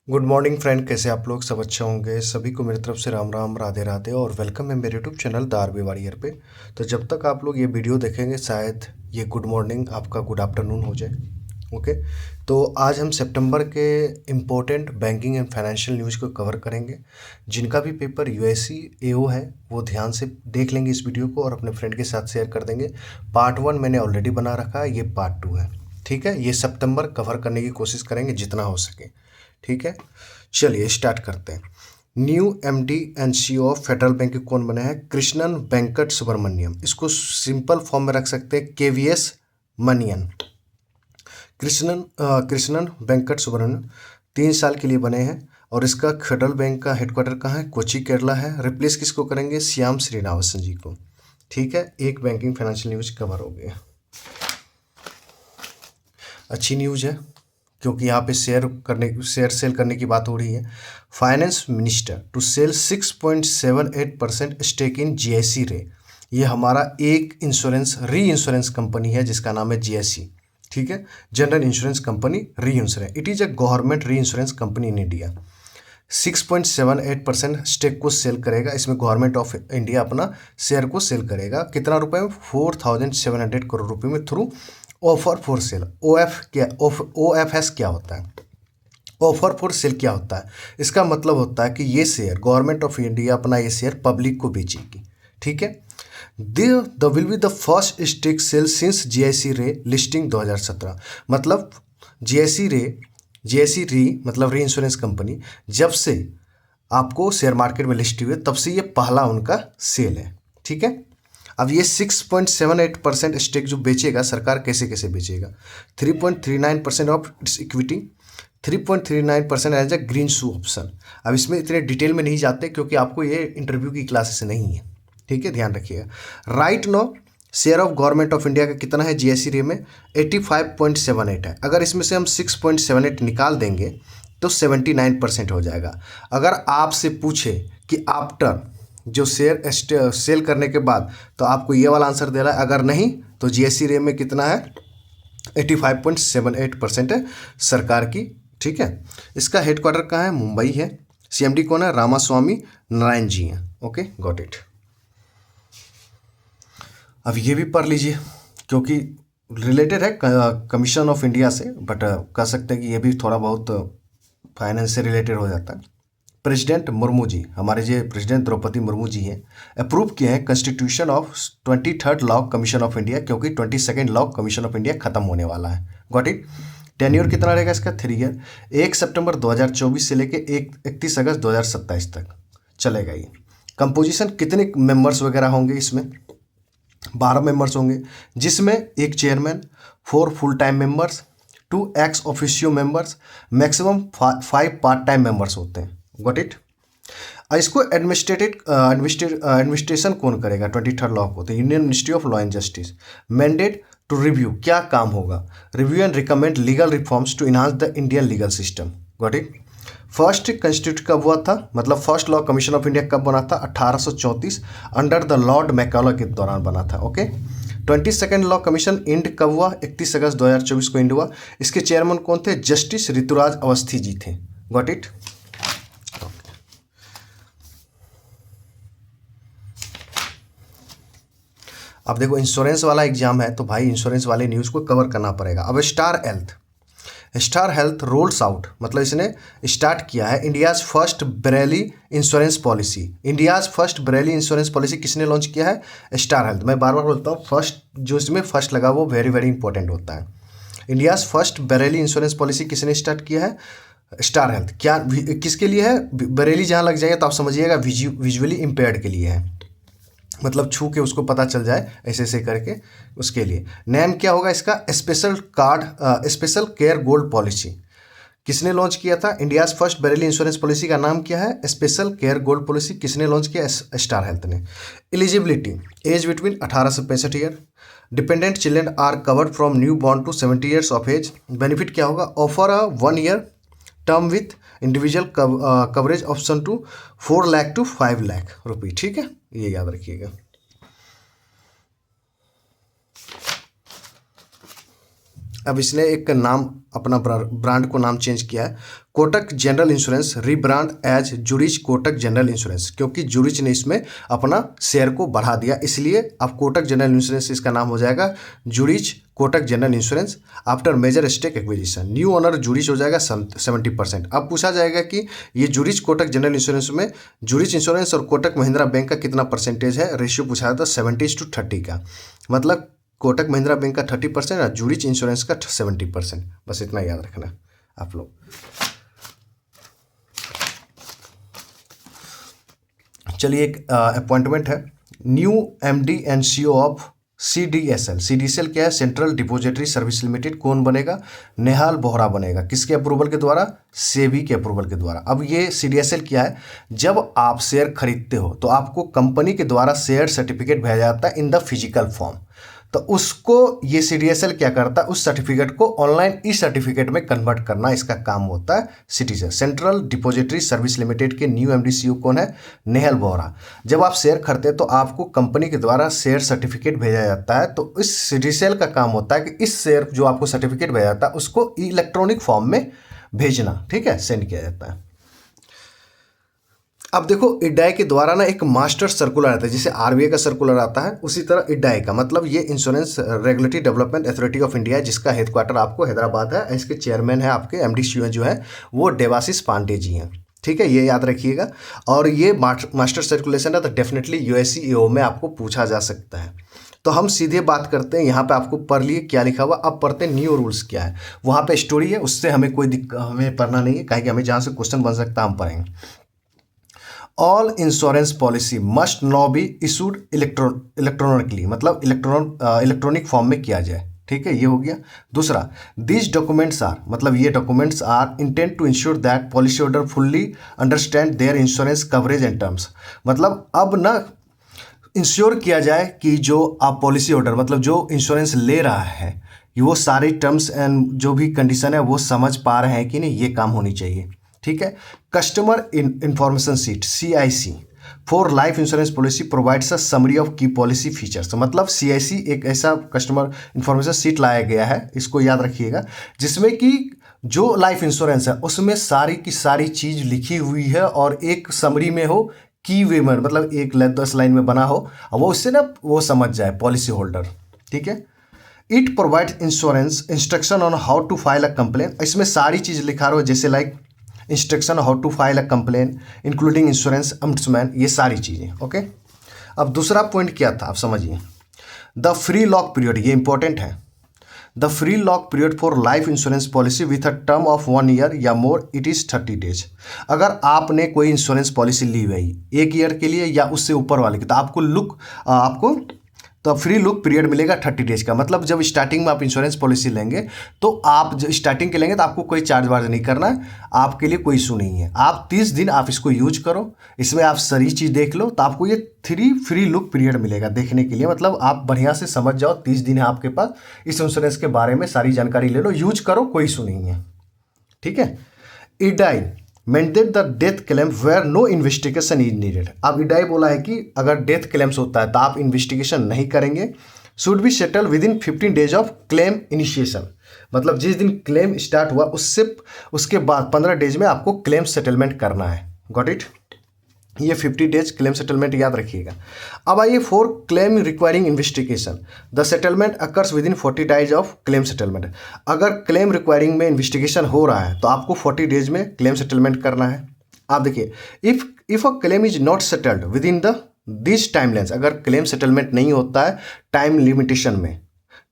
Good morning friend, कैसे आप लोग? सब अच्छा होंगे। सभी को मेरी तरफ से राम राम, राधे राधे और वेलकम है मेरे YouTube channel the RB warrior पे। तो जब तक आप लोग ये वीडियो देखेंगे शायद ये गुड मॉर्निंग आपका गुड आफ्टरनून हो जाए। ओके, तो आज हम सितंबर के important banking and financial news को कवर करेंगे। जिनका भी पेपर यूएससी एओ है वो ध्यान से देख लेंगे इस वीडियो को और अपने फ्रेंड के साथ शेयर कर देंगे। पार्ट 1 मैंने ऑलरेडी बना रखा है, ये पार्ट 2 है। ठीक है, ये सितंबर कवर करने की कोशिश करेंगे जितना हो सके। ठीक है, चलिए स्टार्ट करते हैं। New MD and CEO of federal bank के कौन बने हैं? कृष्णन वेंकट सुब्रमण्यम। इसको सिंपल फॉर्म में रख सकते हैं केवीएस मनियन। कृष्णन वेंकट सुब्रमण्यम 3 साल के लिए बने हैं और इसका फेडरल बैंक का हेडक्वार्टर कहाँ है? कोची केरला है। रिप्लेस किसको करेंगे? श्याम श्रीनिवासन जी को। ठीक है, एक बैंकिंग फाइनेंशियल न्यूज कवर हो गया। अच्छी न्यूज़ है क्योंकि यहाँ पे शेयर सेल करने की बात हो रही है। Finance minister to sell 6.78% stake in GIC Re. ये हमारा एक री इंश्योरेंस कंपनी है जिसका नाम है जीआईसी। ठीक है, general insurance company reinsurance. It is a government reinsurance company in India. 6.78% stake को सेल करेगा। इसमें गवर्नमेंट ऑफ इंडिया अपना शेयर को सेल करेगा। कितना रुपए में? 4,700 करोड़ रुपए में through offer for sale. OFS क्या होता है? ऑफर फॉर सेल क्या होता है? इसका मतलब होता है कि ये शेयर गवर्नमेंट ऑफ इंडिया अपना ये शेयर पब्लिक को बेचेगी। ठीक है, the will be the first stake sale since GIC Re listing 2017। मतलब जीआईसी री मतलब री इंश्योरेंस कंपनी जब से आपको शेयर मार्केट में लिस्ट हुई तब से ये पहला उनका सेल है। ठीक है, अब ये 6.78% स्टेक जो बेचेगा सरकार, कैसे कैसे बेचेगा? 3.39% of its equity, 3.39% as a green shoe option. अब इसमें इतने डिटेल में नहीं जाते क्योंकि आपको ये इंटरव्यू की क्लासेस नहीं है। ठीक है, ध्यान रखिएगा। Right no share of government of India का कितना है जीआईसी रे में? 85.78 है। अगर इसमें से हम 6.78 निकाल देंगे तो 79% हो जाएगा। अगर आपसे पूछे कि आफ्टर जो शेयर सेल करने के बाद, तो आपको ये वाला आंसर दे रहा है। अगर नहीं तो जीएससी रे में कितना है? 85.78% है सरकार की। ठीक है, इसका हेडक्वार्टर कहाँ है? मुंबई है। सीएमडी कौन है? रामास्वामी नारायण जी हैं। Okay, got it. अब ये भी पढ़ लीजिए क्योंकि रिलेटेड है कमीशन ऑफ इंडिया से, बट कह सकते हैं कि ये भी थोड़ा बहुत फाइनेंस से रिलेटेड हो जाता है। प्रेसिडेंट मुर्मू जी, हमारे जो प्रेसिडेंट द्रौपदी मुर्मू जी हैं, अप्रूव किए हैं constitution of 23rd law commission of India, क्योंकि 22nd law commission of India खत्म होने वाला है। Got it. टेन्योर कितना रहेगा इसका? 3 ईयर। 1 सितंबर 2024 से लेके 31 अगस्त 2027 तक चलेगा ये। कंपोजिशन कितने मेंबर्स वगैरह होंगे इसमें? 12 मेंबर्स होंगे, जिसमें एक chairman, 4 full time members, 2 ex officio members, maximum 5 part time members होते हैं। Got it. इसको एडमिनिस्ट्रेशन कौन करेगा? 23rd लॉ को तो union ministry of law and justice. Mandate to review, क्या काम होगा? Review and recommend legal reforms to enhance the Indian legal system. Got it. First constitute कब हुआ था? मतलब first law commission of India कब बना था? 1834 अंडर द लॉर्ड मैकाले के दौरान बना था। Okay. 22nd law commission end कब हुआ? 31 अगस्त 2024 को इंड हुआ। इसके चेयरमैन कौन थे? जस्टिस ऋतुराज अवस्थी जी थे। Got it. अब देखो इंश्योरेंस वाला एग्जाम है तो भाई इंश्योरेंस वाले न्यूज़ को कवर करना पड़ेगा। अब स्टार हेल्थ रोल्स आउट, मतलब इसने स्टार्ट किया है India's first barely insurance policy. India's first barely insurance policy किसने लॉन्च किया है? Star health. मैं बार बार बोलता हूँ, फर्स्ट जो इसमें फर्स्ट लगा वो वेरी वेरी इंपॉर्टेंट होता है। India's first barely insurance policy किसने स्टार्ट किया है? Star health. क्या किसके लिए है? बरेली जहाँ लग जाएगा तो आप समझिएगा विजुअली इम्पेयर्ड के लिए है, मतलब छू के उसको पता चल जाए ऐसे ऐसे करके, उसके लिए। नेम क्या होगा इसका? Special care gold policy. किसने लॉन्च किया था? India's first barely insurance policy का नाम क्या है? Special care gold policy. किसने लॉन्च किया? स्टार हेल्थ ने। एलिजिबिलिटी, एज बिटवीन 18 से 65 year. Dependent children are covered from new born to 70 years of age. Benefit क्या होगा? Offer a 1 year term with individual coverage option to 4 lakh to 5 lakh रुपये। ठीक है, ये याद रखिएगा। अब इसने एक नाम अपना ब्रांड को नाम चेंज किया है, Kotak general insurance rebrand as Zurich Kotak general insurance, क्योंकि जुरिच ने इसमें अपना शेयर को बढ़ा दिया, इसलिए अब कोटक जनरल इंश्योरेंस इसका नाम हो जाएगा Zurich Kotak general insurance after major stake acquisition. New owner Zurich हो जाएगा 70%। अब पूछा जाएगा कि ये जुरिच कोटक जनरल इंश्योरेंस में जुरिच इंश्योरेंस और कोटक महिंद्रा बैंक का कितना परसेंटेज है, रेशियो पूछा था 70:30 का, मतलब कोटक महिंद्रा बैंक का 30% और जुरिच इंश्योरेंस का 70%। बस इतना याद रखना आप लोग। चलिए, एक अपॉइंटमेंट है, new MD and CEO of CDSL. CDSL क्या है? Central depository service limited. कौन बनेगा? नेहाल बोहरा बनेगा। किसके अप्रूवल के द्वारा? सेबी के अप्रूवल के द्वारा। अब ये सीडीएसएल क्या है? जब आप शेयर खरीदते हो तो आपको कंपनी के द्वारा शेयर सर्टिफिकेट भेजा जाता है इन द फिजिकल फॉर्म, तो उसको ये सीडीएसएल क्या करता है? उस सर्टिफिकेट को ऑनलाइन ई सर्टिफिकेट में कन्वर्ट करना इसका काम होता है CDSL. Central depository service limited के न्यू एमडी सीईओ कौन है? नेहल बोहरा। जब आप शेयर खरीदते हैं तो आपको कंपनी के द्वारा शेयर सर्टिफिकेट भेजा जाता है, तो इस सीडीएसएल का काम होता है कि इस शेयर जो आपको सर्टिफिकेट भेजा जाता है उसको इलेक्ट्रॉनिक फॉर्म में भेजना, ठीक है, सेंड किया जाता है। अब देखो, इडाई के द्वारा ना एक मास्टर सर्कुलर आता है, जैसे आरबीआई का सर्कुलर आता है उसी तरह इडाई का, मतलब ये insurance regulatory development authority of India है, जिसका हेडक्वार्टर आपको हैदराबाद है। इसके चेयरमैन है आपके एमडी जो है वो देवाशीष पांडे जी हैं, ठीक है, ये याद रखिएगा। और ये मास्टर सर्कुलेशन है तो डेफिनेटली यूएससीईओ में आपको पूछा जा सकता है। तो हम सीधे बात करते हैं, यहाँ पे आपको पढ़ लिए क्या लिखा हुआ, अब पढ़ते हैं न्यू रूल्स क्या है। वहाँ पे स्टोरी है, उससे हमें कोई दिक्कत, हमें पढ़ना नहीं है, कहीं कि हमें जहाँ से क्वेश्चन बन सकता है हम पढ़ेंगे। All insurance policy must now be issued electronically, मतलब इलेक्ट्रॉनिक फॉर्म में किया जाए, ठीक है, ये हो गया। दूसरा, दिस डॉक्यूमेंट्स आर, मतलब ये documents are intent to ensure that policy holder fully understand their insurance coverage and terms, मतलब अब ना इंश्योर किया जाए कि जो आप पॉलिसी होल्डर, मतलब जो इंश्योरेंस ले रहा है, वो सारी टर्म्स एंड जो भी कंडीशन है वो समझ पा रहे हैं कि नहीं, ये काम होनी चाहिए, ठीक है। Customer information seat CIC for life insurance policy provides a summary of की पॉलिसी फीचर्स, मतलब CIC एक ऐसा कस्टमर इंफॉर्मेशन सीट लाया गया है, इसको याद रखिएगा, जिसमें कि जो लाइफ इंश्योरेंस है उसमें सारी की सारी चीज़ लिखी हुई है और एक समरी में हो, की वे में, मतलब 10 लाइन में बना हो, वो उससे ना वो समझ जाए पॉलिसी होल्डर, ठीक है। It provide insurance instruction on how to file a complain, इसमें सारी चीज़ लिखा रहो, जैसे like instruction how to file a complain including insurance ombudsman, ये सारी चीज़ें, ओके। अब दूसरा पॉइंट क्या था आप समझिए, द फ्री लॉक पीरियड, ये इंपॉर्टेंट है। The free lock period for life insurance policy with a term of 1 year या मोर इट इज़ 30 डेज। अगर आपने कोई इंश्योरेंस पॉलिसी ली हुई 1 ईयर के लिए या उससे ऊपर वाले की, तो आपको तो फ्री लुक पीरियड मिलेगा 30 डेज का, मतलब जब स्टार्टिंग में आप इंश्योरेंस पॉलिसी लेंगे तो आप जब स्टार्टिंग के लेंगे तो आपको कोई चार्ज वार्ज नहीं करना है, आपके लिए कोई इशू नहीं है। आप 30 दिन आप इसको यूज करो, इसमें आप सारी चीज़ देख लो, तो आपको ये 3 फ्री लुक पीरियड मिलेगा देखने के लिए, मतलब आप बढ़िया से समझ जाओ, 30 दिन है आपके पास, इस इंश्योरेंस के बारे में सारी जानकारी ले लो, यूज करो, कोई इशू नहीं है, ठीक है। IRDAI maintain the death claim where no investigation is needed. अब इडाई बोला है कि अगर डेथ क्लेम्स होता है तो आप इन्वेस्टिगेशन नहीं करेंगे, should be settle with in 15 days of claim initiation, मतलब जिस दिन क्लेम स्टार्ट हुआ उसके बाद 15 डेज में आपको क्लेम सेटलमेंट करना है। गॉट इट, ये 50 डेज क्लेम सेटलमेंट याद रखिएगा। अब आइए for claim requiring investigation, the settlement occurs with in 40 days of claim settlement. अगर क्लेम रिक्वायरिंग में इन्वेस्टिगेशन हो रहा है तो आपको 40 डेज में क्लेम सेटलमेंट करना है। आप देखिए, if a claim is not settled with in this timelines, अगर क्लेम सेटलमेंट नहीं होता है टाइम लिमिटेशन में,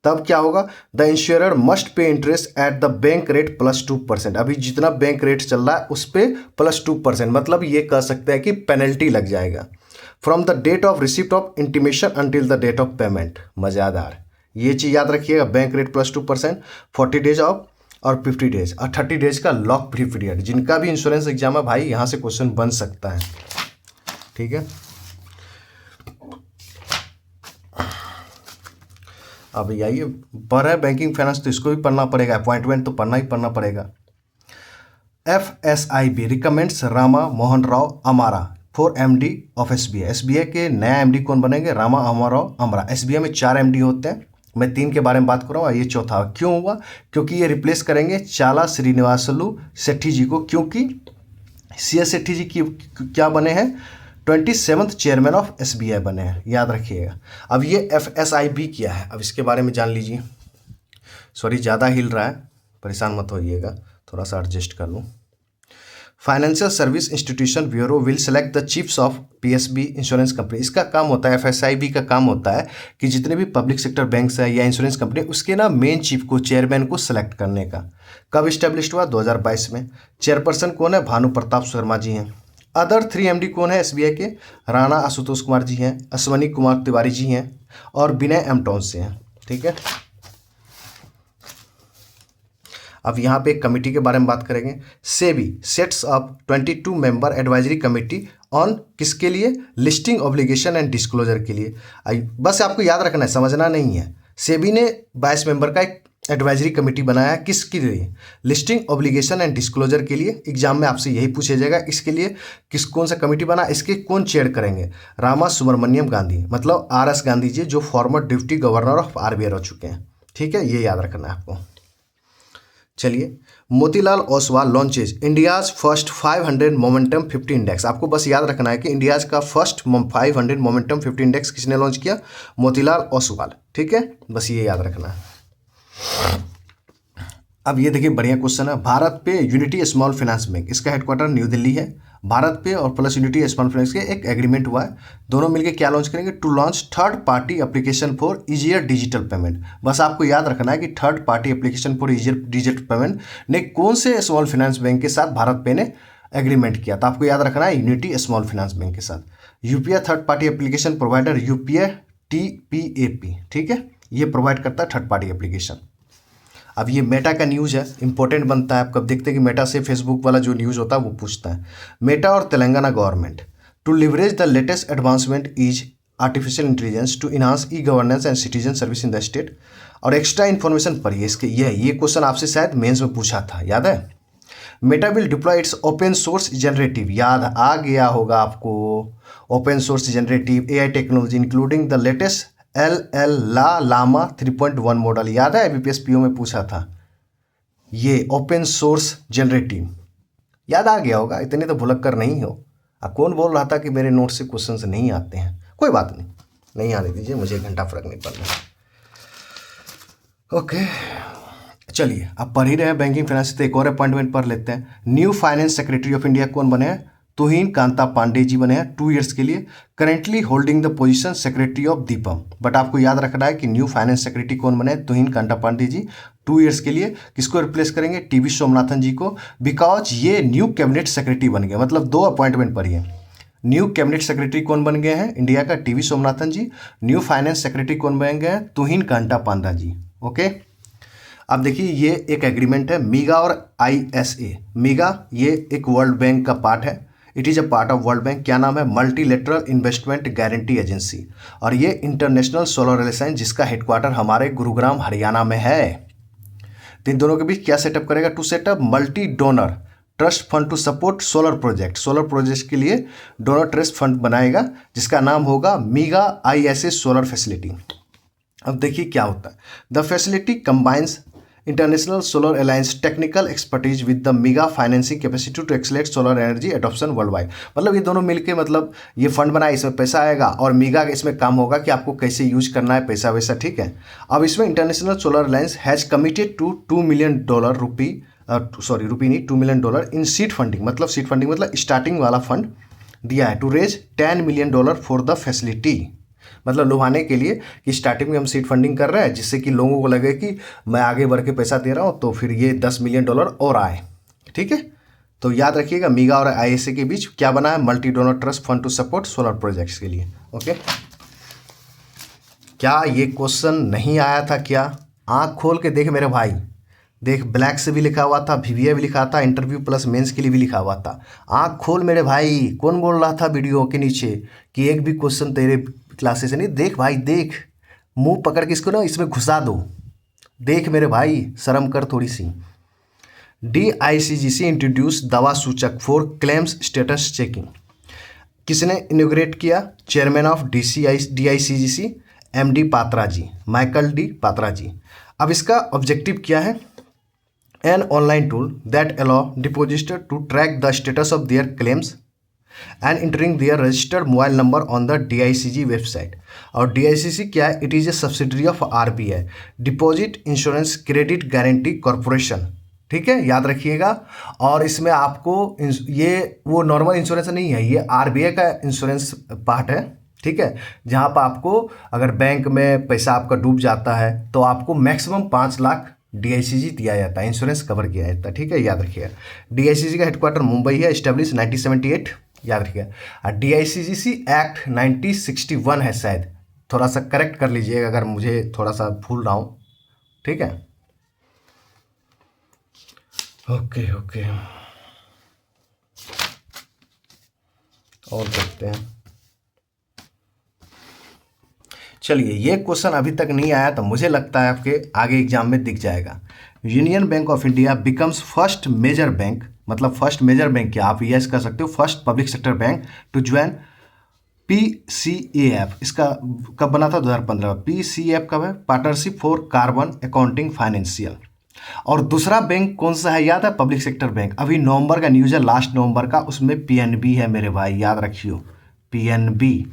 तब क्या होगा, the insurer must pay interest at the bank rate plus 2%। अभी जितना बैंक रेट चल रहा है उस पर प्लस 2%, मतलब ये कह सकते हैं कि पेनल्टी लग जाएगा। From the date of receipt of intimation until the date of payment. मज़ेदार, ये चीज़ याद रखिएगा, bank rate plus 2%, 40 days of और 50 डेज और 30 डेज का लॉक फ्री पीरियड। जिनका भी इंश्योरेंस एग्जाम है भाई, यहाँ से क्वेश्चन बन सकता है, ठीक है। अब आइए, पढ़ रहे बैंकिंग फाइनेंस तो इसको भी पढ़ना पड़ेगा, अपॉइंटमेंट तो पढ़ना ही पढ़ना पड़ेगा। FSIB रिकमेंड्स रामा मोहन राव अमारा for MD of SBI। SBI के नया MD कौन बनेंगे? रामा मोहन राव अमारा। SBI में 4 MD होते हैं, मैं 3 के बारे में बात कर रहा हूँ, ये चौथा। क्यों हुआ? क्योंकि ये रिप्लेस करेंगे चाला श्रीनिवासलू शेट्टी जी को, क्योंकि सी एस शेट्टी जी की क्या बने हैं, 27th चेयरमैन ऑफ SBI बने हैं, याद रखिएगा। अब ये FSIB किया है, अब इसके बारे में जान लीजिए। सॉरी ज़्यादा हिल रहा है, परेशान मत होइएगा, थोड़ा सा एडजस्ट कर लूँ। Financial service institution bureau will select the chiefs of PSB insurance company. इसका काम होता है, FSIB का काम होता है कि जितने भी पब्लिक सेक्टर बैंक्स है या इंश्योरेंस कंपनी, उसके ना मेन चीफ को, चेयरमैन को सेलेक्ट करने का। कब इस्टेब्लिश हुआ? 2022 में। चेयरपर्सन कौन है? भानु प्रताप शर्मा जी हैं। अदर 3 MD कौन है SBI के? राणा आशुतोष कुमार जी हैं, अश्वनी कुमार तिवारी जी हैं और विनय M टॉन से हैं। ठीक है, अब यहाँ पे एक कमेटी के बारे में बात करेंगे। SEBI sets up 22 member advisory committee on, किसके लिए? लिस्टिंग ऑब्लिगेशन एंड डिस्क्लोजर के लिए। बस आपको याद रखना है, समझना नहीं है। सेबी ने 22 मेंबर का एक एडवाइजरी कमेटी बनाया है, किसके लिए? लिस्टिंग ऑब्लिगेशन एंड डिस्क्लोजर के लिए। एग्जाम में आपसे यही पूछा जाएगा, इसके लिए कौन सा कमेटी बना, इसके कौन चेयर करेंगे? रामा सुब्रमण्यम गांधी, मतलब RS गांधी जी, जो farmer deputy governor of RBI रह चुके हैं। ठीक है, ये याद रखना है आपको। चलिए, Motilal Oswal launches India's first 500 momentum 50 index. आपको बस याद रखना है कि इंडियाज का फर्स्ट 500 मोमेंटम 50 इंडेक्स किसने लॉन्च किया? मोतीलाल ओसवाल। ठीक है, बस ये याद रखना है। अब ये देखिए, बढ़िया क्वेश्चन है। भारत पे यूनिटी स्मॉल फाइनेंस बैंक, इसका हेडक्वार्टर न्यू दिल्ली है। भारत पे और प्लस यूनिटी स्मॉल फाइनेंस के एक एग्रीमेंट हुआ है, दोनों मिलकर क्या लॉन्च करेंगे? To launch third party application for easier digital payment. बस आपको याद रखना है कि third party application for easier digital payment ने कौन से स्मॉल फाइनेंस बैंक के साथ भारत पे ने एग्रीमेंट किया? तो आपको याद रखना है यूनिटी स्मॉल फाइनेंस बैंक के साथ। UPI third party application provider UPI TPAP। ठीक है, ये प्रोवाइड करता है थर्ड पार्टी एप्लीकेशन। अब ये मेटा का न्यूज़ है, इंपॉर्टेंट बनता है। आप कब देखते हैं कि मेटा से फेसबुक वाला जो न्यूज़ होता है वो पूछता है। मेटा और Telangana government to leverage the latest advancement is artificial intelligence to enhance e-governance and citizen service in the state. और एक्स्ट्रा इन्फॉर्मेशन पढ़िए इसके, ये क्वेश्चन आपसे शायद मेंस में पूछा था, याद है? Meta will deploy its open source generative, याद आ गया होगा आपको, open source generative AI technology including the latest Llama 3.1 model. याद है, IBPS PO में पूछा था। ये ओपन सोर्स जनरेटिव याद आ गया होगा, इतने तो भुलक्कर नहीं हो। अब कौन बोल रहा था कि मेरे नोट से क्वेश्चंस नहीं आते हैं? कोई बात नहीं आने दीजिए, मुझे 1 घंटा फर्क नहीं पड़ना। ओके, चलिए, अब पढ़ ही रहे हैं बैंकिंग फाइनेंस, तो एक और अपॉइंटमेंट पढ़ लेते हैं। New finance secretary of India कौन बने हैं? तुहिन कांता पांडे जी बने हैं 2 ईयर्स के लिए, currently holding the position secretary of Deepam. But आपको याद रखना है कि न्यू फाइनेंस सेक्रेटरी कौन बने? तुहिन कांता पांडे जी 2 ईयर्स के लिए। किसको रिप्लेस करेंगे? TB सोमनाथन जी को, बिकॉज ये न्यू कैबिनेट सेक्रेटरी बन गए। मतलब 2 अपॉइंटमेंट पढ़िए। न्यू कैबिनेट सेक्रेटरी कौन बन गए हैं इंडिया का? TB सोमनाथन जी। न्यू फाइनेंस सेक्रेटरी कौन बन गए हैं? तुहिन कांता पांडा जी। ओके, अब देखिए, ये एक एग्रीमेंट है मीगा और ISA। मीगा ये एक वर्ल्ड बैंक का पार्ट है, it is a part of world bank. क्या नाम है? Multilateral investment guarantee agency. और ये इंटरनेशनल सोलर अलायंस, जिसका हेडक्वार्टर हमारे गुरुग्राम हरियाणा में है। तो इन दोनों के बीच क्या सेटअप करेगा? To setup multi donor trust fund to support solar project. Solar project के लिए डोनर ट्रस्ट फंड बनाएगा, जिसका नाम होगा मीगा ISA सोलर फैसिलिटी। अब देखिए क्या होता है। The facility combines international solar alliance technical expertise with the mega financing capacity to accelerate solar energy adoption world wide. मतलब ये दोनों मिलके, मतलब ये फंड बनाए, इसमें पैसा आएगा और मेगा का इसमें काम होगा कि आपको कैसे यूज करना है पैसा वैसा। ठीक है, अब इसमें international solar alliance has committed to $2 million $2 million in seed funding. मतलब सीड फंडिंग मतलब स्टार्टिंग वाला फंड दिया है, to raise $10 million for the facility. मतलब लुभाने के लिए कि स्टार्टिंग में हम सीड फंडिंग कर रहे हैं, जिससे कि लोगों को लगे कि मैं आगे बढ़ के पैसा दे रहा हूँ, तो फिर ये $10 मिलियन और आए। ठीक है, तो याद रखिएगा मीगा और ISA के बीच क्या बना है? Multi donor trust fund to support solar projects के लिए। ओके, क्या ये क्वेश्चन नहीं आया था क्या? आँख खोल के देख मेरे भाई, देख, ब्लैक से भी लिखा हुआ था, VVA भी लिखा था, इंटरव्यू प्लस मेंस के लिए भी लिखा हुआ था। आँख खोल मेरे भाई। कौन बोल रहा था वीडियो के नीचे कि एक भी क्वेश्चन तेरे क्लासेस से नहीं? देख भाई, देख, मुंह पकड़ के इसको ना इसमें घुसा दो। देख मेरे भाई, शर्म कर थोड़ी सी। DICGC इंट्रोड्यूस दवा सूचक फॉर क्लेम्स स्टेटस चेकिंग। किसने इनोग्रेट किया? Chairman of DICGC MD Patra ji, Michael D Patra ji. अब इसका ऑब्जेक्टिव क्या है? An online tool that allow depositor to track the status of their claims and entering their registered mobile number on the DICG website. और DICG क्या है? It is a subsidiary of RBI, deposit insurance credit guarantee corporation. ठीक है, याद रखिएगा। और इसमें आपको ये वो नॉर्मल इंश्योरेंस नहीं है, ये RBI का इंश्योरेंस पार्ट है। ठीक है, जहाँ पर आपको अगर बैंक में पैसा आपका डूब जाता है तो आपको मैक्सिमम 5 लाख DICG दिया जाता है, इंश्योरेंस कवर किया जाता है। ठीक है, याद रखिएगा। DICG का हेडक्वार्टर मुंबई है, एस्टेब्लिश 1978, याद रखिएगा। DICGC एक्ट 1961 है शायद, थोड़ा सा करेक्ट कर लीजिएगा अगर मुझे थोड़ा सा भूल रहा हूँ। ठीक है, ओके ओके, और देखते हैं। चलिए, ये क्वेश्चन अभी तक नहीं आया तो मुझे लगता है आपके आगे एग्जाम में दिख जाएगा। Union bank of India becomes first major bank, मतलब फर्स्ट मेजर बैंक क्या, आप यस कर सकते हो, first public sector bank to join PCAF। इसका कब बना था? 2015। PCAF कब है? Partnership for carbon accounting financial. और दूसरा बैंक कौन सा है याद है? Public sector bank. अभी नवंबर का न्यूज़ है, लास्ट नवंबर का, उसमें PNB है मेरे भाई, याद रखियो, PNB।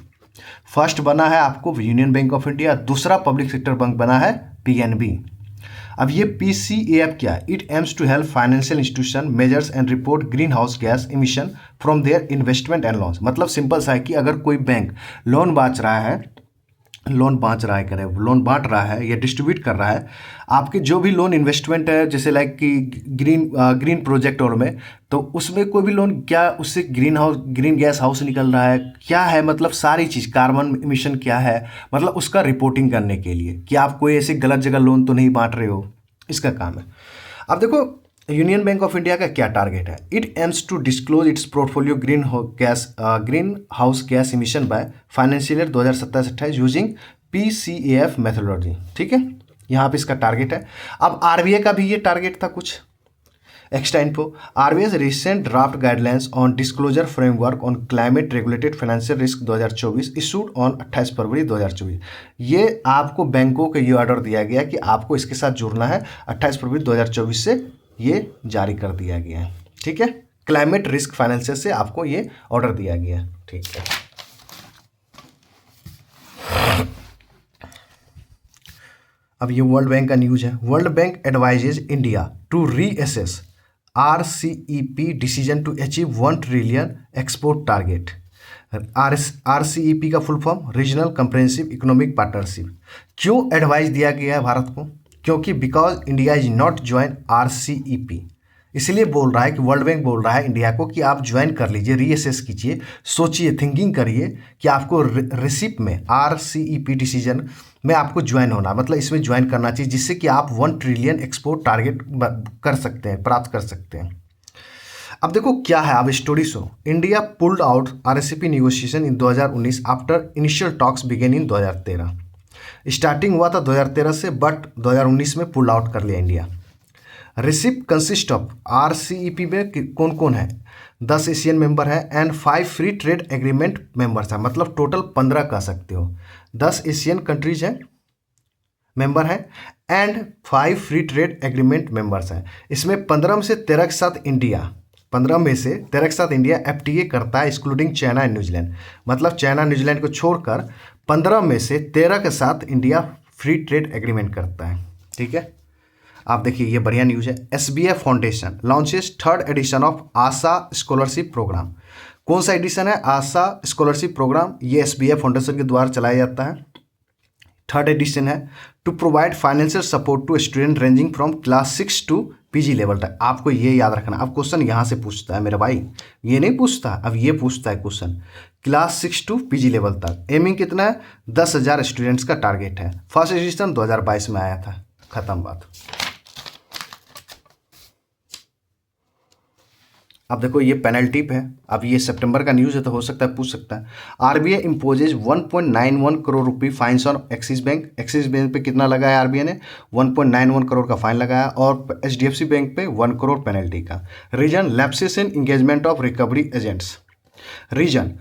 फर्स्ट बना है आपको यूनियन बैंक ऑफ इंडिया, दूसरा पब्लिक सेक्टर बैंक बना है PNB। अब ये PCAF क्या है? It aims to help financial institution measures and report green house gas emission from their investment and loans. मतलब सिंपल सा है कि अगर कोई बैंक लोन बांट रहा है लोन बांट रहा है या डिस्ट्रीब्यूट कर रहा है, आपके जो भी लोन इन्वेस्टमेंट है, जैसे लाइक कि ग्रीन प्रोजेक्ट और में, तो उसमें कोई भी लोन क्या उससे ग्रीन गैस हाउस निकल रहा है, क्या है, मतलब सारी चीज़, कार्बन इमिशन क्या है, मतलब उसका रिपोर्टिंग करने के लिए कि आप कोई ऐसे गलत जगह लोन तो नहीं बांट रहे हो, इसका काम है। अब देखो यूनियन बैंक ऑफ इंडिया का क्या टारगेट है? It aims to disclose its portfolio green house gas emission by financial year 2027-28 using PCAF methodology. ठीक है, यहाँ पे इसका टारगेट है। अब RBI का भी ये टारगेट था कुछ extra info. RBI's recent draft guidelines on disclosure framework on climate regulated financial risk 2024 issued on 28 फरवरी 2024। ये आपको बैंकों को ये ऑर्डर दिया गया कि आपको इसके साथ जुड़ना है, 28 फरवरी 2024 से ये जारी कर दिया गया है। ठीक है, क्लाइमेट रिस्क फाइनेंशियल से आपको ये ऑर्डर दिया गया है। ठीक है, अब ये वर्ल्ड बैंक का न्यूज है। World bank advises India to reassess RCEP decision to achieve 1 trillion export target. RCEP का full form regional comprehensive economic partnership. क्यों एडवाइस दिया गया है भारत को? क्योंकि because India is not join RCEP, इसलिए बोल रहा है कि वर्ल्ड बैंक बोल रहा है इंडिया को कि आप ज्वाइन कर लीजिए, रीअसेस कीजिए, सोचिए, थिंकिंग करिए कि आपको रिसिप में RCEP डिसीजन में आपको ज्वाइन होना, मतलब इसमें ज्वाइन करना चाहिए, जिससे कि आप 1 ट्रिलियन एक्सपोर्ट टारगेट कर सकते हैं, प्राप्त कर सकते हैं। अब देखो क्या है, अब story so India pulled out RCEP negotiation in 2019 after initial talks begin in 2013। Starting हुआ था 2013 से, बट 2019 में पुल आउट कर लिया India. RCEP consist of RCEP में कौन कौन है? 10 एशियन मेंबर है and 5 free trade agreement members है, मतलब टोटल 15 कह सकते हो। 10 एशियन कंट्रीज हैं, मेंबर हैं, and 5 free trade agreement members हैं। इसमें 15 में से 13 के साथ इंडिया FTA करता है, एक्सक्लूडिंग चाइना एंड न्यूजीलैंड। मतलब चाइना न्यूजीलैंड को छोड़कर 15 में से 13 के साथ इंडिया फ्री ट्रेड एग्रीमेंट करता है। ठीक है, आप देखिए ये बढ़िया न्यूज़ है। SBI foundation launches 3rd edition of Asha scholarship program. कौन सा एडिशन है? आशा स्कॉलरशिप प्रोग्राम, ये SBI फाउंडेशन के द्वारा चलाया जाता है। 3rd एडिशन है to provide financial support to student ranging from class 6 to PG level तक। आपको ये याद रखना। अब क्वेश्चन यहाँ से पूछता है मेरे भाई, ये नहीं पूछता, अब ये पूछता है question class 6 to PG level तक। एमिंग कितना है? 10,000 स्टूडेंट्स का टारगेट है। फर्स्ट एडिशन 2022 में आया था, खत्म बात। अब देखो ये पेनल्टी पे है। अब ये सितंबर का न्यूज़ है तो हो सकता है पूछ सकता है। RBI इम्पोजेज 1.91 करोड़ रुपये fines on Axis bank. Axis bank पे कितना लगाया RBI ने? 1.91 करोड़ का फाइन लगाया, और HDFC बैंक पे 1 करोड़ पेनल्टी का। Reason lapses in engagement of recovery agents. Reason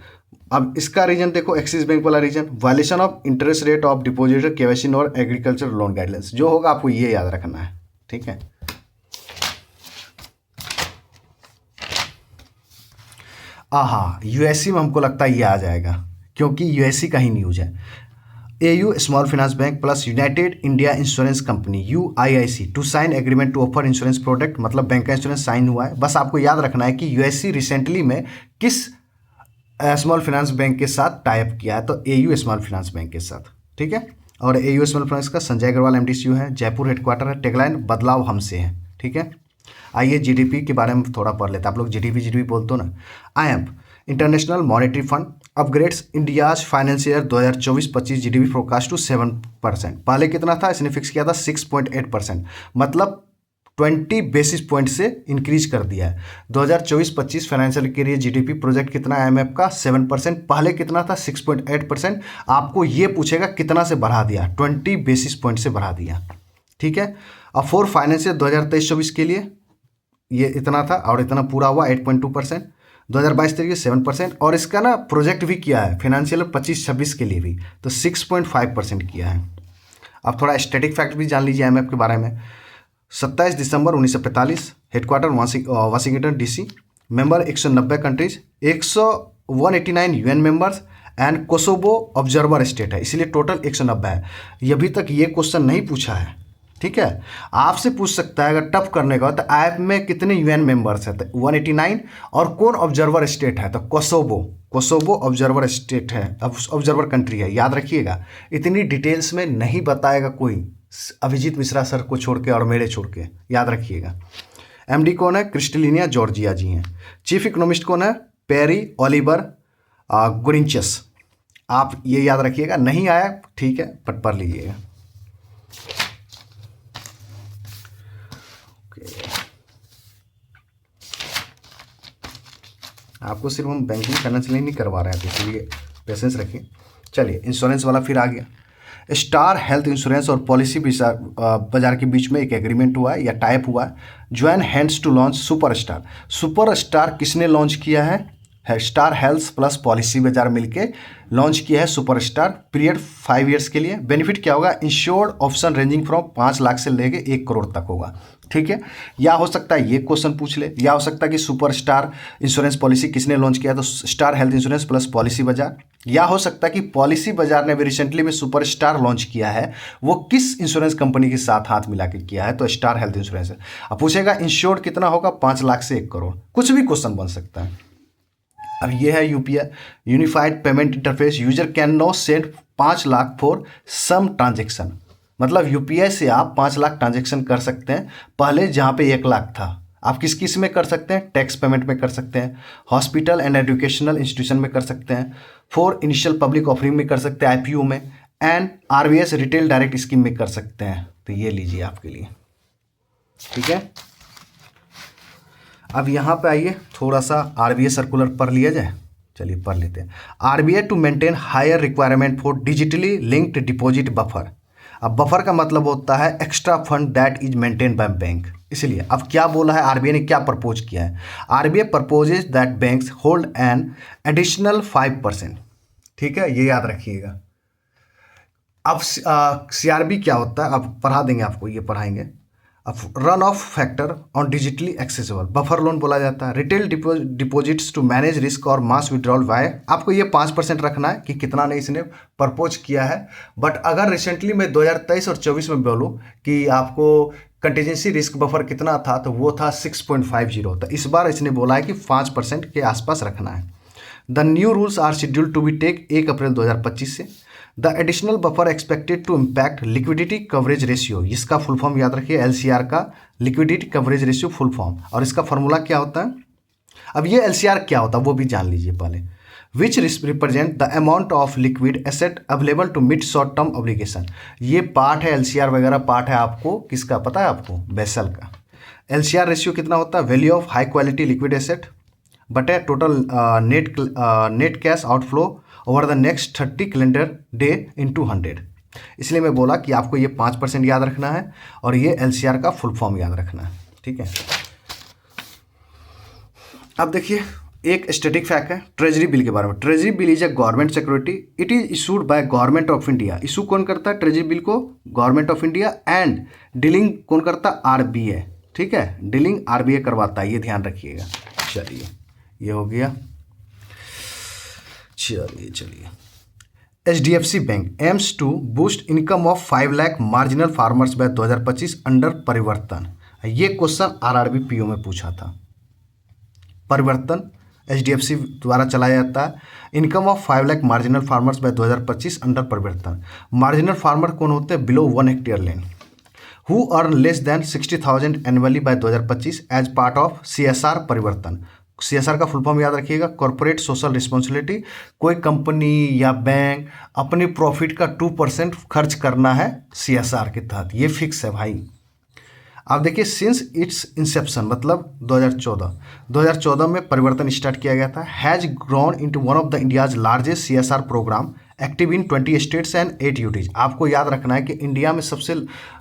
अब इसका रीजन देखो, एक्सिस बैंक वाला reason, violation of interest rate of depositor KYC और एग्रीकल्चर लोन गाइडलाइंस, जो होगा आपको ये याद रखना है, ठीक है। हाँ, यूएससी में हमको लगता है ये आ जाएगा, क्योंकि यूएससी का ही न्यूज है। AU small finance bank plus United India insurance company UIIC to sign agreement to offer insurance product, मतलब बैंक का इंश्योरेंस साइन हुआ है। बस आपको याद रखना है कि यूएससी रिसेंटली में किस स्मॉल फाइनेंस बैंक के साथ टाइप किया है, तो एयू स्मॉल फाइनेंस बैंक के साथ, ठीक है। और एयू स्मॉल फाइनेंस का संजय अग्रवाल एमडीसीयू है, जयपुर हेडक्वार्टर है, टैगलाइन बदलाव हमसे है, ठीक है। आइए जीडीपी के बारे में थोड़ा पढ़ लेते हैं। आप लोग जीडीपी बोलते हो ना। IMF international monetary fund upgrades India's financial year 2024-25 GDP forecast to 7%। पहले कितना था, इसने फिक्स किया था 6.8%, मतलब 20 बेसिस पॉइंट से इंक्रीज कर दिया है। 2024-25 फाइनेंशियल के लिए जीडीपी प्रोजेक्ट कितना है आईएमएफ का, 7%। पहले कितना था, 6.8%। आपको ये पूछेगा कितना से बढ़ा दिया, 20 बेसिस पॉइंट से बढ़ा दिया, ठीक है। अब फॉर फाइनेंशियल 2023-24 के लिए ये इतना था और इतना पूरा हुआ 8.2%, 2022-23 7%, और इसका ना प्रोजेक्ट भी किया है फाइनेंशियल 25-26 के लिए भी, तो 6.5% किया है। अब थोड़ा स्टैटिक फैक्ट भी जान लीजिए आईएमएफ के बारे में। 27 दिसंबर 1945, headquarter Washington DC, member 190 countries, 189 UN members and Kosovo observer state है, इसलिए टोटल 190 है। ये अभी तक ये क्वेश्चन नहीं पूछा है, ठीक है। आपसे पूछ सकता है अगर टफ करने का, तो ऐप में कितने यूएन मेंबर्स है, तो 189, और कौन ऑब्जर्वर स्टेट है, तो कोसोवो ऑब्जर्वर स्टेट है, ऑब्जर्वर कंट्री है, याद रखिएगा। इतनी डिटेल्स में नहीं बताएगा कोई, अभिजीत मिश्रा सर को छोड़ के और मेरे छोड़ के, याद रखिएगा। एमडी कौन है, क्रिस्टलिनिया जॉर्जिया जी हैं। चीफ इकोनॉमिस्ट कौन है, पेरी ओलिवर गुरिंचस। आप ये याद रखिएगा, नहीं आया ठीक है बट पढ़ लीजिएगा। आपको सिर्फ हम बैंकिंग फाइनेंशियल नहीं करवा रहे हैं, तो इसलिए पेशेंस रखिए। चलिए, इंश्योरेंस वाला फिर आ गया। स्टार हेल्थ इंश्योरेंस और पॉलिसी बाजार के बीच में एक एग्रीमेंट हुआ है या टाइप हुआ है। Join hands to launch superstar किसने लॉन्च किया है स्टार हेल्थ प्लस पॉलिसी बाजार मिलके लॉन्च किया है सुपरस्टार, पीरियड 5 ईयर्स के लिए। बेनिफिट क्या होगा, insured option ranging from 5 lakh से लेके 1 करोड़ तक होगा, ठीक है। या हो सकता है ये क्वेश्चन पूछ ले, या हो सकता है कि सुपरस्टार इंश्योरेंस पॉलिसी किसने लॉन्च किया, तो star health insurance plus policy बाजार। या हो सकता है कि पॉलिसी बाजार ने भी रिसेंटली में सुपरस्टार लॉन्च किया है, वो किस इंश्योरेंस कंपनी के साथ हाथ मिला के किया है, तो स्टार हेल्थ इंश्योरेंस है। अब पूछेगा इंश्योर्ड कितना होगा, 5 लाख से 1 करोड़, कुछ भी क्वेश्चन बन सकता है। अब ये है UPI, unified payment interface, user can no send 5 lakh for some transaction, मतलब यूपीआई से आप 5 लाख ट्रांजेक्शन कर सकते हैं। पहले जहाँ पे 1 लाख था, आप किस किस में कर सकते हैं, टैक्स पेमेंट में कर सकते हैं, हॉस्पिटल एंड एजुकेशनल इंस्टीट्यूशन में कर सकते हैं, फॉर इनिशियल पब्लिक ऑफरिंग में कर सकते हैं आईपीओ में, and RBS retail direct scheme में कर सकते हैं। तो ये लीजिए आपके लिए, ठीक है। अब यहाँ पे आइए, थोड़ा सा आरबीआई सर्कुलर पढ़ लिया जाए। चलिए पढ़ लेते हैं। RBI to maintain higher requirement for digitally linked deposit buffer. अब बफर का मतलब होता है extra fund that is maintain by bank. इसलिए अब क्या बोला है आरबीआई ने, क्या प्रपोज किया है, RBI proposes that banks hold an additional 5%, ठीक है, ये याद रखिएगा। अब सीआरबी क्या होता है, अब पढ़ा देंगे आपको, ये पढ़ाएंगे। अब run off factor on digitally accessible buffer loan बोला जाता है। Retail deposits to manage risk और मास विड्रॉल वाय, आपको ये 5% रखना है कि कितना ने इसने प्रपोज किया है। बट अगर रिसेंटली मैं 2023 और 24 में बोलूँ कि आपको कंटीजेंसी रिस्क बफर कितना था, तो वो था 6.50। तो इस बार इसने बोला है कि 5% के आसपास रखना है। The new rules are scheduled to be take 1 April 2025 से। The additional buffer expected to impact liquidity coverage ratio, इसका फुल फॉर्म याद रखिए, एलसीआर का liquidity coverage ratio full form, और इसका फॉर्मूला क्या होता है। अब ये एलसीआर क्या होता है वो भी जान लीजिए पहले। Which represent the amount of liquid asset available to meet short term obligation. ये पार्ट है, एलसीआर वगैरह पार्ट है आपको किसका पता है, आपको बेसल का। एलसीआर रेशियो कितना होता है, value of high quality liquid asset बटे total net cash outflow over the next 30 calendar day into 100। इसलिए मैं बोला कि आपको ये 5% याद रखना है और ये एलसीआर का फुल फॉर्म याद रखना है, ठीक है। अब देखिए एक स्टैटिक फैक्ट है ट्रेजरी बिल के बारे में। Treasury bill is a government security, it is issued by government of India. Issue कौन करता है ट्रेजरी बिल को? Government of India. And dealing कौन करता है? आरबीआई। ठीक है, डीलिंग आरबीआई करवाता है, ये ध्यान रखिएगा। चलिए ये हो गया। चलिए HDFC bank aims to boost income of 5 lakh marginal farmers by 2025 under Parivartan. ये क्वेश्चन RRB PO में पूछा था। परिवर्तन HDFC द्वारा चलाया जाता है। Income of 5 lakh marginal farmers by 2025 under Parivartan. Marginal farmer कौन होते हैं? Below 1 hectare land who earn less than 60,000 annually by 2025 as part of CSR Parivartan. CSR का फुल फॉर्म याद रखिएगा, कॉर्पोरेट सोशल रिस्पॉन्सिबिलिटी। कोई कंपनी या बैंक अपनी प्रॉफिट का 2% खर्च करना है CSR के तहत, ये फिक्स है भाई। आप देखिए सिंस इट्स इंसेप्शन मतलब 2014 में परिवर्तन स्टार्ट किया गया था। Has grown into one of the India's largest CSR program active in 20 states and 8 UTs. आपको याद रखना है कि इंडिया में सबसे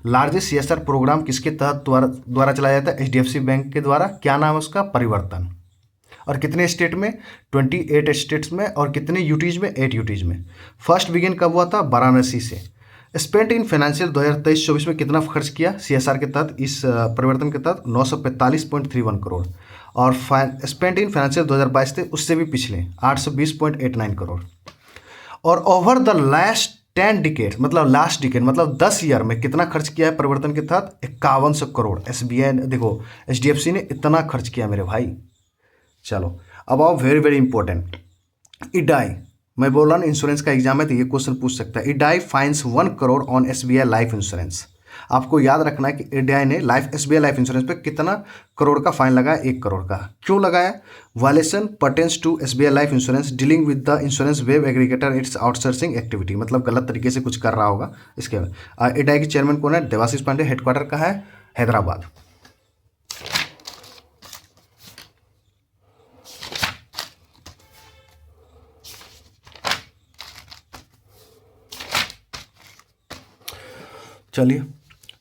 लार्जेस्ट CSR प्रोग्राम किसके तहत द्वारा चलाया जाता है? HDFC बैंक के द्वारा। क्या नाम है उसका? परिवर्तन। और कितने स्टेट में? 28 स्टेट्स में। और कितने यूटीज में? 8 यूटीज में। फर्स्ट बिगिन कब हुआ था? वाराणसी से। स्पेंट इन फाइनेंशियल 2023-24 में कितना खर्च किया CSR के तहत, इस परिवर्तन के तहत? 945.31 करोड़। और स्पेंट इन फाइनेंशियल 2022 थे उससे भी पिछले 820.89 करोड़। और ओवर द लास्ट 10 डिकेड मतलब लास्ट डिकेड मतलब 10 ईयर में कितना खर्च किया है परिवर्तन के तहत? 5100 करोड़। SBI ने देखो HDFC ने इतना खर्च किया मेरे भाई। चलो अब आओ वेरी इंपॉर्टेंट इडाई। मैं बोल रहा हूँ इंश्योरेंस का एग्जाम है तो ये क्वेश्चन पूछ सकता है। IRDAI fines 1 crore on SBI life insurance. आपको याद रखना है कि इडाई ने SBI लाइफ इंश्योरेंस पे कितना करोड़ का फाइन लगाया? 1 करोड़ का। क्यों लगाया? Violation pertains to SBI life insurance dealing with the insurance web aggregator its outsourcing activity, मतलब गलत तरीके से कुछ कर रहा होगा। इसके बाद इडाई के चेयरमैन कौन है? देवाशीष पांडे। हेडक्वार्टर कहाँ है? हैदराबाद। चलिए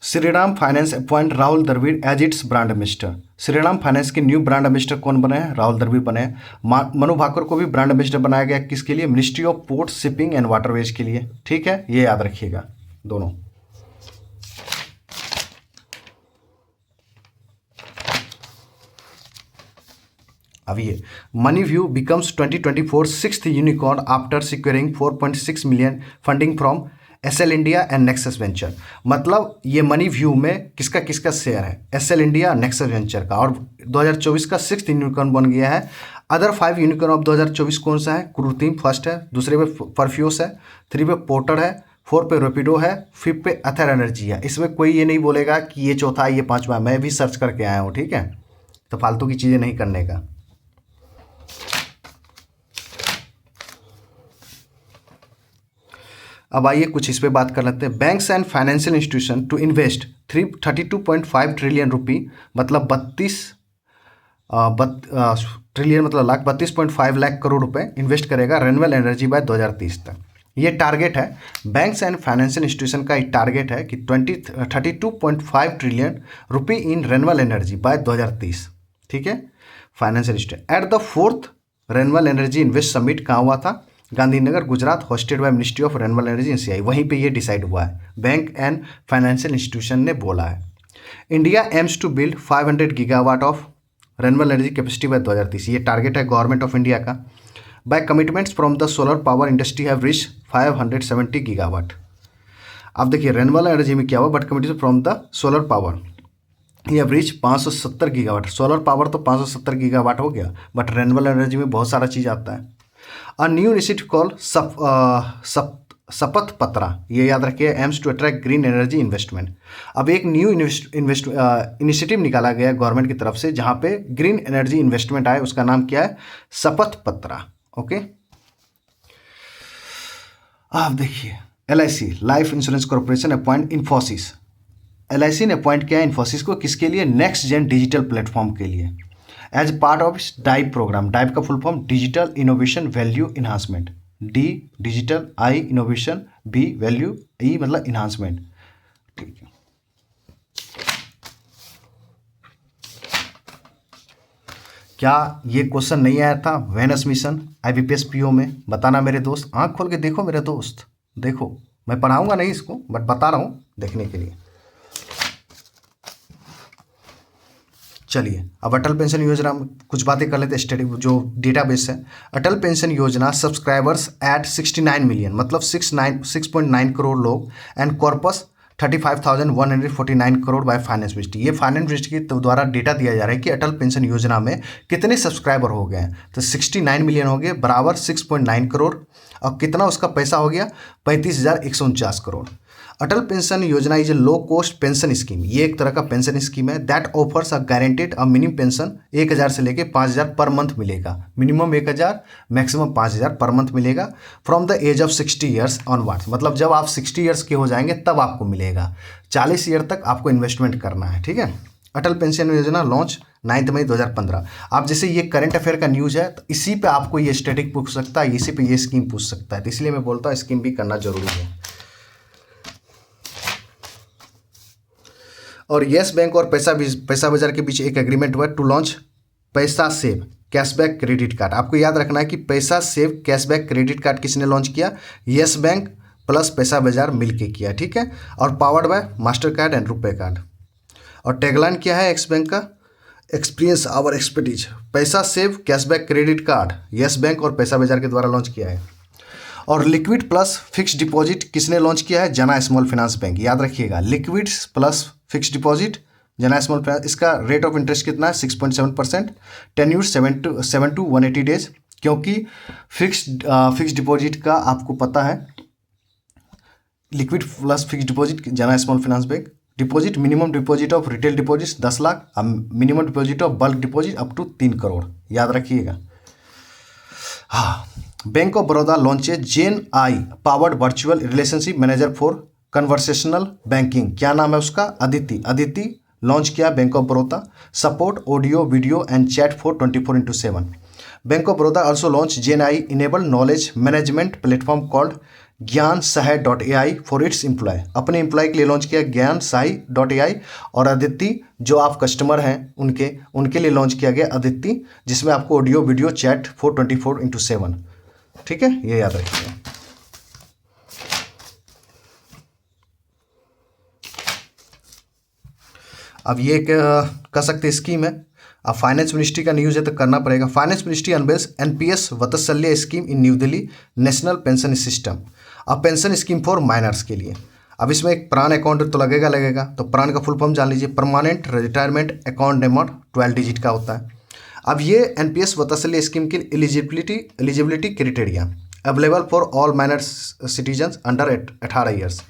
Shriram finance appoint Rahul Dravid as its brand ambassador. Shriram finance के न्यू ब्रांड एम्बेसडर कौन बने हैं? राहुल द्रविड़ बने हैं। मनु भाकर को भी ब्रांड एम्बेसडर बनाया गया, किसके लिए? Ministry of port shipping and waterways के लिए। ठीक है, ये याद रखिएगा दोनों। अब ये money view becomes 2024 6th unicorn after securing 4.6 million funding from SL India and nexus venture. मतलब ये मनी व्यू में किसका किसका शेयर है? SL इंडिया, नेक्सस वेंचर का। और 2024 का 6th यूनिकॉर्न बन गया है। अदर 5 यूनिकॉर्न ऑफ 2024 कौन सा है? कृत्रिम फर्स्ट है, दूसरे पे परफ्यूस है, 3 पे पोर्टर है, 4 पे रेपिडो है, 5 पे अथर एनर्जी है। इसमें कोई ये नहीं बोलेगा कि ये चौथा है ये पांचवा है, मैं भी सर्च करके आया हूँ। ठीक है, तो फालतू की चीज़ें नहीं करने का। अब आइए कुछ इस पे बात कर लेते हैं। Banks and financial institution to invest 32.5 trillion rupee मतलब 32 ट्रिलियन मतलब लाख 32.5 लाख करोड़ रुपए इन्वेस्ट करेगा रेन्यूएबल एनर्जी बाय 2030 तक। ये टारगेट है बैंक्स एंड फाइनेंशियल इंस्टीट्यूशन का। एक टारगेट है कि 32.5 trillion rupee in renewable energy by 2030। ठीक है, financial institution at the 4th renewable energy invest summit कहाँ हुआ था? Gandhinagar Gujarat, hosted by ministry of renewable energy NCI। वहीं पे ये डिसाइड हुआ है, बैंक एंड फाइनेंशियल इंस्टीट्यूशन ने बोला है। India aims to build 500 gigawatt of renewable energy capacity by 2030। ये टारगेट है गवर्नमेंट ऑफ इंडिया का। By commitments from the solar power industry have reach 570 gigawatt. अब देखिए रेन्यूएबल एनर्जी में क्या हुआ? But commitment from the solar power ये reach 570 gigawatt. Solar power तो 570 गीगावाट हो गया, बट रेन्यूएबल एनर्जी में बहुत सारा चीज़ आता है। अ न्यू इनिशिएटिव कॉल शपथ पत्रा, ये याद रखिए, aims to attract green energy investment. अब एक न्यू इनिशिएटिव निकाला गया गवर्नमेंट की तरफ से जहां पे ग्रीन एनर्जी इन्वेस्टमेंट आए, उसका नाम क्या है? शपथ पत्रा। ओके, आप देखिए LIC life insurance corporation appoint Infosys. LIC ने अपॉइंट किया इन्फोसिस को किसके लिए? नेक्स्ट जेन डिजिटल प्लेटफॉर्म के लिए as part of DIPE program. DIPE का full form digital innovation value enhancement. D digital, I innovation, B value, E मतलब इन्हांसमेंट। ठीक है, क्या ये क्वेश्चन नहीं आया था वेनस मिशन IBPS PO में? बताना मेरे दोस्त, आंख खोल के देखो मेरे दोस्त, देखो मैं पढ़ाऊंगा नहीं इसको बट बता रहा हूँ देखने के लिए। चलिए अब अटल पेंशन योजना में कुछ बातें कर लेते हैं। स्टडी जो डेटाबेस है, अटल पेंशन योजना सब्सक्राइबर्स एट 69 मिलियन, मतलब 6.9 करोड़ लोग, and corpus 35,149 crore by finance ministry. ये फाइनेंस मिनिस्ट्री के द्वारा डेटा दिया जा रहा है कि अटल पेंशन योजना में कितने सब्सक्राइबर हो गए हैं। तो 69 मिलियन हो गए बराबर 6.9 करोड़, और कितना उसका पैसा हो गया 35,149 करोड़। अटल पेंशन योजना is a low cost pension scheme, ये एक तरह का पेंशन स्कीम है that offers a guaranteed a minimum pension 1,000 से लेके 5,000 पर मंथ मिलेगा। मिनिमम 1,000, मैक्सिमम 5,000 पर मंथ मिलेगा from the age of 60 years onwards, मतलब जब आप 60 ईयर्स के हो जाएंगे तब आपको मिलेगा। 40 ईयर तक आपको इन्वेस्टमेंट करना है, ठीक है। अटल पेंशन योजना लॉन्च 9 मई 2015। आप जैसे ये करंट अफेयर का न्यूज़ है तो इसी पे आपको ये स्टैटिक पूछ सकता है, इसी पे ये स्कीम पूछ सकता है, तो इसलिए मैं बोलता हूँ स्कीम भी करना जरूरी है। और येस बैंक और पैसा बाजार के बीच एक एग्रीमेंट हुआ to launch Paisa save cashback credit card. आपको याद रखना है कि Paisa save cashback credit card किसने लॉन्च किया? Yes Bank plus Paisabazaar मिलके किया, ठीक है। और powered by Mastercard and RuPay card. और टैगलाइन क्या है एक्स बैंक का? Experience our expertise. Paisa save cashback credit card Yes Bank और पैसा बाजार के द्वारा लॉन्च किया है। और लिक्विड प्लस फिक्स डिपॉजिट किसने लॉन्च किया है? Jana small finance bank. याद रखिएगा, liquid plus fix deposit Jana small finance. इसका रेट ऑफ इंटरेस्ट कितना है? 6.7%। टेन्यूर 7 to 180 डेज, क्योंकि फिक्स डिपॉजिट का आपको पता है, liquid plus fix deposit Jana small finance bank. Deposit minimum deposit of retail deposit 10 lakh, minimum deposit of bulk deposit up to 3 crore. याद रखिएगा। हाँ, bank of Baroda launches gen I powered virtual relationship manager for conversational banking. क्या नाम है उसका? Aditi launch किया bank of Baroda. Support audio video and chat for 24/7। Bank of Baroda also launch gen AI enable knowledge management platform called Gyan सहाय.ai for its employ. अपने employ के लिए launch किया ज्ञान सहाय.ai। और अदिति जो आप कस्टमर हैं उनके लिए लॉन्च किया गया अदिति, जिसमें आपको ऑडियो वीडियो चैट फॉर 24/7, ठीक है, ये याद रखिए। अब ये कह सकते स्कीम है। अब फाइनेंस मिनिस्ट्री का न्यूज़ है तो करना पड़ेगा। Finance ministry unveils NPS Vatsalya scheme in new Delhi national pension system. अब पेंशन स्कीम फॉर माइनर्स के लिए। अब इसमें एक प्राण अकाउंट तो लगेगा, तो प्राण का फुल फॉर्म जान लीजिए, permanent retirement account number 12 digit का होता है। अब ये NPS वत्सल्य स्कीम की eligibility criteria available for all minor citizen under 18 years.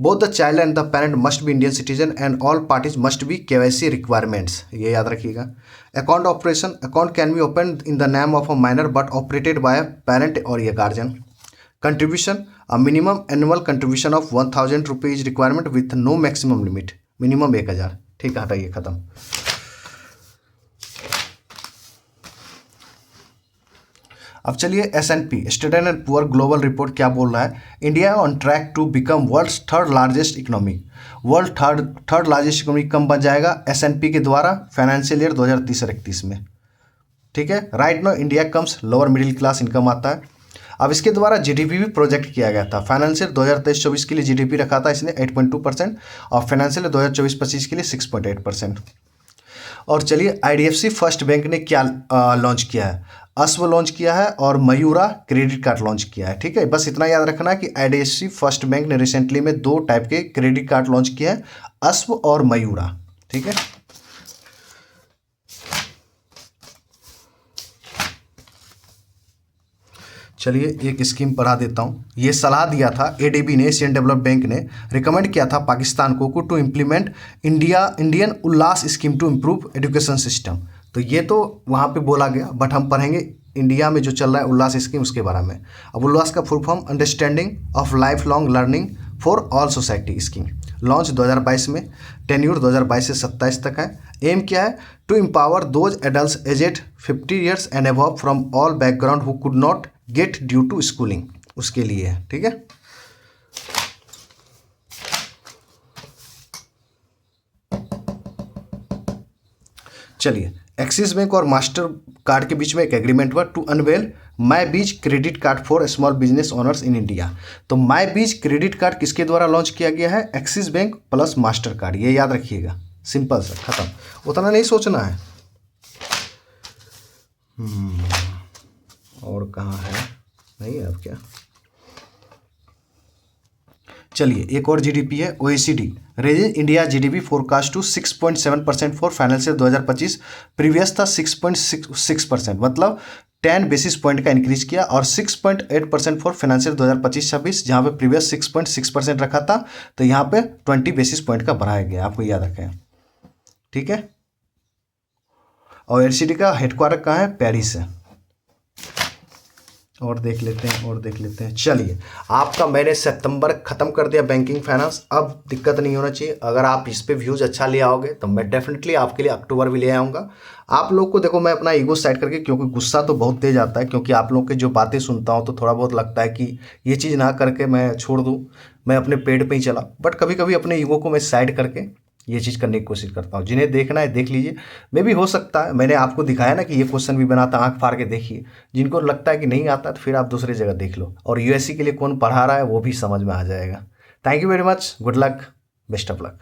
Both the child and the parent must be Indian citizen and all parties must be KYC requirements, ये याद रखिएगा। Account operation, account can be open in the name of a minor but operated by parent और ये guardian. Contribution, a minimum annual contribution of 1,000 rupees requirement with no maximum limit, minimum 1,000, ठीक है, हटाइए खत्म। अब चलिए S&P standard and poor global report क्या बोल रहा है? India on track to become world's third largest economy. World third largest economy कम बन जाएगा S&P के द्वारा फाइनेंशियल ईयर 2030-31 में, ठीक है। Right now India comes lower middle class income आता है। अब इसके द्वारा GDP भी प्रोजेक्ट किया गया था। फाइनेंशियल 2023-24 के लिए GDP रखा था इसने 8.2% और फाइनेंशियल 2024-25 के लिए 6.8%। और चलिए IDFC फर्स्ट बैंक ने क्या लॉन्च किया है? अश्व लॉन्च किया है और मयूरा क्रेडिट कार्ड लॉन्च किया है, ठीक है। बस इतना याद रखना है कि IDFC फर्स्ट बैंक ने रिसेंटली में 2 टाइप के क्रेडिट कार्ड लॉन्च किया है, अश्व और मयूरा, ठीक है। चलिए एक स्कीम पढ़ा देता हूँ। ये सलाह दिया था ADB ने, एशियन डेवलप बैंक ने रिकमेंड किया था पाकिस्तान को to implement Indian Ullas scheme to improve education system. तो ये तो वहाँ पे बोला गया, बट हम पढ़ेंगे इंडिया में जो चल रहा है उल्लास स्कीम उसके बारे में। अब उल्लास का full form understanding of life long learning for all society scheme, launch 2022 में, टेन्यूर 2022 से 27 तक है। एम क्या है? To empower those adults aged 50 years and above from all background who could not get due to schooling, उसके लिए है, ठीक है। चलिए एक्सिस बैंक और मास्टर कार्ड के बीच में एक एग्रीमेंट हुआ टू अनवेल माई बीज credit card for small business owners in India. तो माई बीज क्रेडिट कार्ड किसके द्वारा लॉन्च किया गया है? Axis bank plus master card, ये याद रखिएगा, सिंपल सा, खत्म, उतना नहीं सोचना है। और कहाँ है, नहीं है अब क्या। चलिए एक और जीडीपी है, OECD raises India GDP forecast to 6.7% for financial 2025, previous था 6.6%, मतलब 10 बेसिस पॉइंट का इंक्रीज किया, और 6.8% फॉर फाइनेंशियल 2025-26, जहाँ पे प्रीवियस 6.6% रखा था, तो यहाँ पे 20 बेसिस पॉइंट का बढ़ाया गया, आपको याद रखें, ठीक है। और एलसीडी का हेडक्वार्टर कहाँ है? पेरिस है। और देख लेते हैं। चलिए आपका मैंने सितंबर ख़त्म कर दिया बैंकिंग फाइनेंस, अब दिक्कत नहीं होना चाहिए। अगर आप इस पे व्यूज़ अच्छा ले आओगे तो मैं डेफिनेटली आपके लिए अक्टूबर भी ले आऊँगा। आप लोग को देखो मैं अपना ईगो साइड करके, क्योंकि गुस्सा तो बहुत तेज आता है, क्योंकि आप लोग के जो बातें सुनता हूँ तो थोड़ा बहुत लगता है कि ये चीज़ ना करके मैं छोड़ दूँ, मैं अपने पेड़ पर ही चला। बट कभी कभी अपने ईगो को मैं साइड करके ये चीज़ करने की कोशिश करता हूँ। जिन्हें देखना है देख लीजिए, मे भी हो सकता है मैंने आपको दिखाया ना कि ये क्वेश्चन भी बनाता, आंख फाड़ के देखिए। जिनको लगता है कि नहीं आता तो फिर आप दूसरी जगह देख लो, और यूएससी के लिए कौन पढ़ा रहा है वो भी समझ में आ जाएगा। Thank you very much, good luck, best of luck.